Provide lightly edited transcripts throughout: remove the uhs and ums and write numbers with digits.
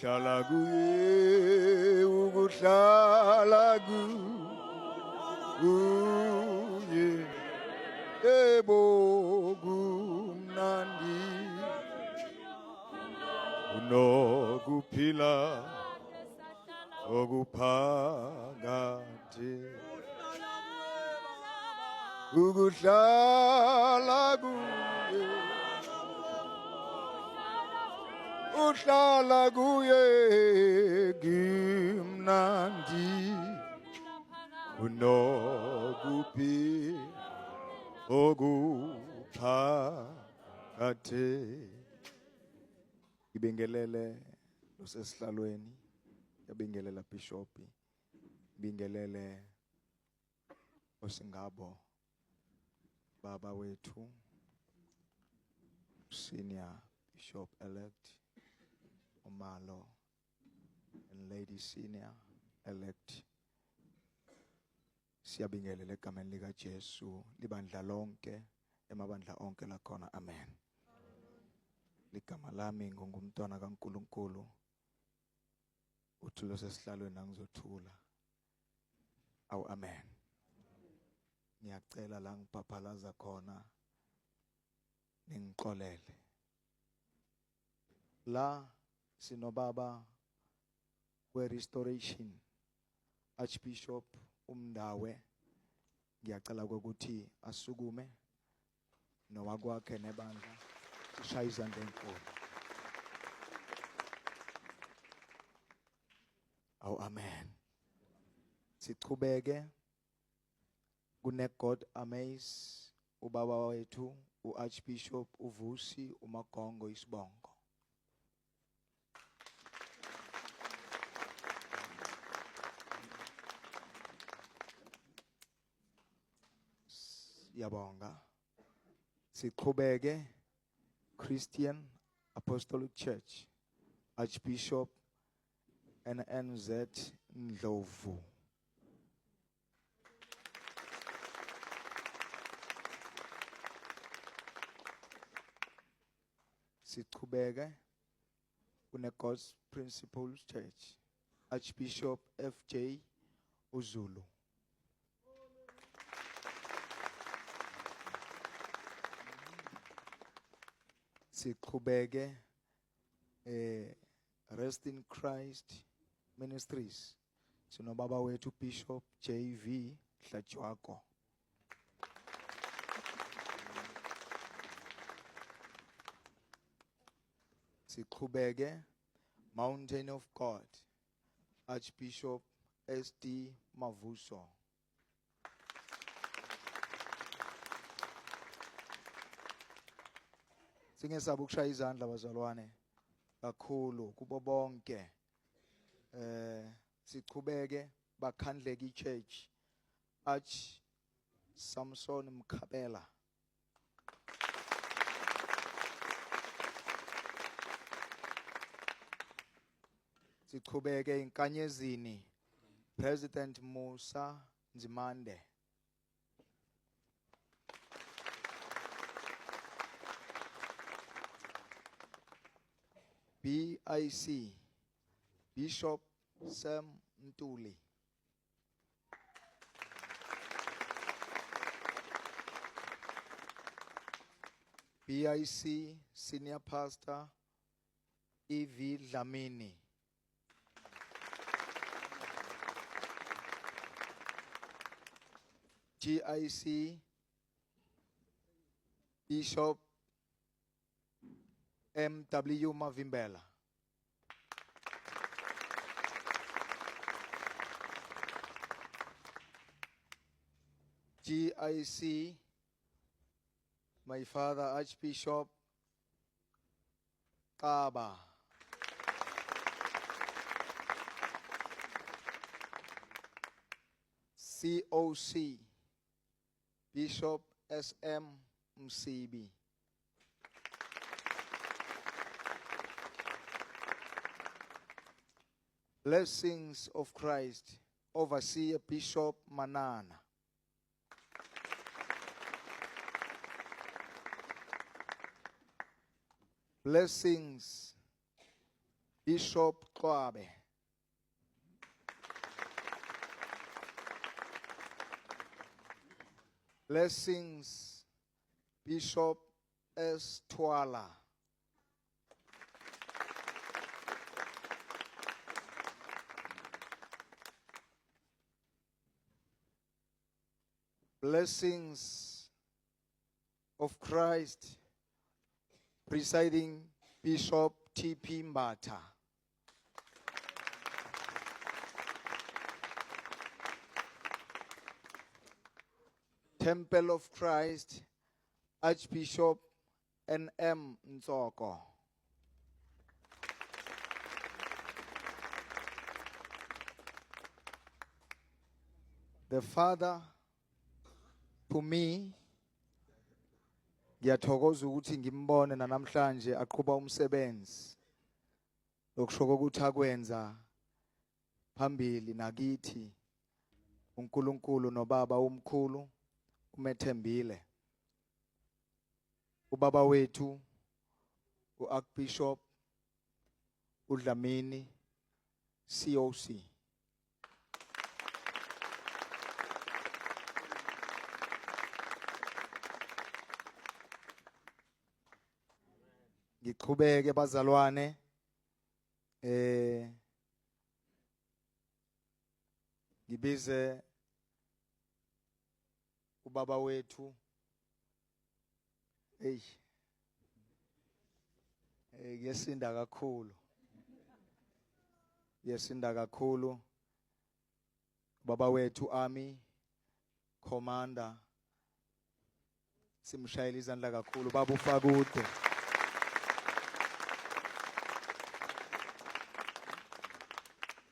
ukuhlala kuye ukuhlala kuye ebo kumnandi unokuphila okuphakade ukuhlala kuye uhlala kuye kimnandi unokuphila okuphakade. Ibingelele losesihlalweni, yabingelela Bishop, ibingelele osingabo baba wethu Senior Bishop elect Omalo and Lady Senior elect. Siyabingelela egameni lika Jesu libandla lonke emabandla onke lakhona. Amen. Ligama lami ngumntwana kaNkulunkulu, uthulo sesihlalweni angizothula. Awu amen. Ngiyacela la ngiphaphalaza khona ningixolele. La sinobaba we-restoration Archbishop Umndawe, ngiyacela ukuthi asukume nowakwakhe nebandla ushaye izandla enkulu. Awu amen. Sichubeke kune-God Amaze ubaba wethu u-Archbishop Uvusi uMagongo Isibongo. Yabonga. Sichubeke Christian Apostolic Church Archbishop NNZ Ndlovu. Sichubeke kune-God's Principles Church Archbishop FJ Uzulu. Sichubeke Rest in Christ Ministries sinobaba wethu Bishop JV Hlajwako. Sichubeke Mountain of God Archbishop SD Mavuso. Singesaba ukushaya izandla bazalwane kakhulu kubo bonke. Sichubeke bakhandleki church Arch Samson Mkhabela. Sichubeke inkanyezini President Musa Nzimande. BIC Bishop Sam Ntuli. BIC Senior Pastor E.V. Dlamini. GIC Bishop M.W. Mavimbela. GIC my father Archbishop Kaba. COC Bishop SM Msibi. Blessings of Christ Overseer Bishop Manana. Blessings Bishop Kwabe. Blessings, Bishop S. Twala. Blessings of Christ, presiding Bishop T.P. Mbata. Temple of Christ, Archbishop N.M. Nzoko. The Father, Phumi, ngiyathokoza ukuthi ngimbone namhlanje aqhuba umsebenzi lokushoko ukuthi akwenza phambili nakithi uNkulunkulu nobaba umkhulu umethembile ubaba wethu uArchbishop uDlamini COC. Ngiqhubeke bazalwane ngibize ubaba wethu yesinda kakhulu baba wethu Army Commander simshayela izandla kakhulu baba uFakude.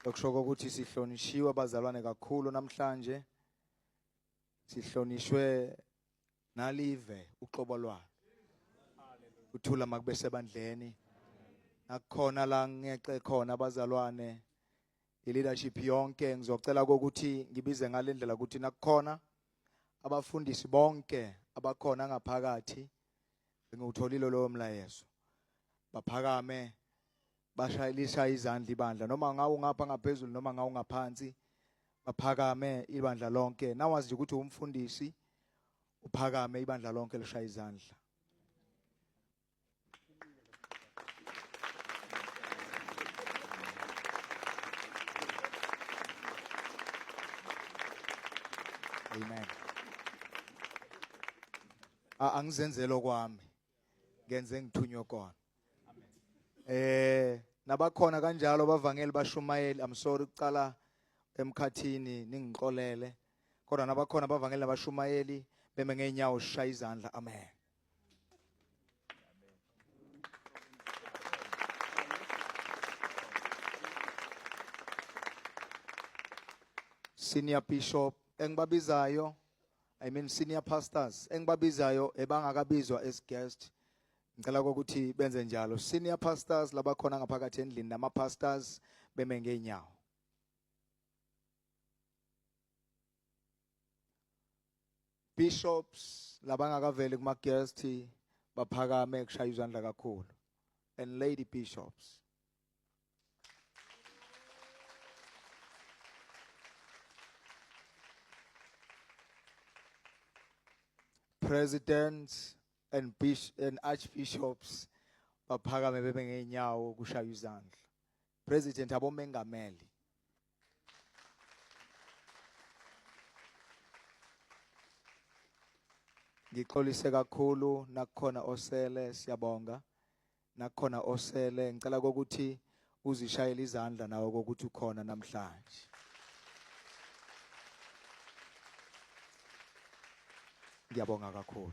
Lokushoko ukuthi sihlonishiwe abazalwane kakhulu namhlanje, sihlonishwe nalive uqobo lwalo. Uthula makube sebandleni. Akukhona la ngeqe khona abazalwane i-leadership yonke ngizocela ukuthi ngibize ngalendlela ukuthi nakukhona abafundisi bonke abakhona ngaphakathi ngutholile lo mlayezo. Baphakame bashayilisa izandla ibandla noma ngawo ngapha ngaphezulu noma ngawo ngaphansi baphakame ibandla lonke. Nawazi ukuthi umfundisi uphakame ibandla lonke lishaya izandla. Amen. Angizenzelo kwami ngenze ngithunywe kona. Nabakhona kanjalo bavangeli bashumayeli, I'm sorry ukucala emkhathini ningixolele, kodwa nabakhona bavangeli nabashumayeli beme ngeenyawo shaya izandla. Amen. Senior Bishop engibabizayo, I mean senior pastors engibabizayo ebangakabizwa as guest, ngicela ukuthi benze njalo. Senior pastors labakhona ngaphakathi endlini nama pastors beme ngeenyawo. Bishops labangakaveli kuma guest baphakame kushaya izandla kakhulu, and lady bishops. Presidents and archbishops baphakame bebe ngeenyawo kushaya izandla. President abomengameli. Ngixolise kakhulu nakukhona osele siyabonga. Nakukhona osele ngicela ukuthi uzishayele izandla nawe ukuthi ukhona namhlanje. Ngiyabonga kakhulu.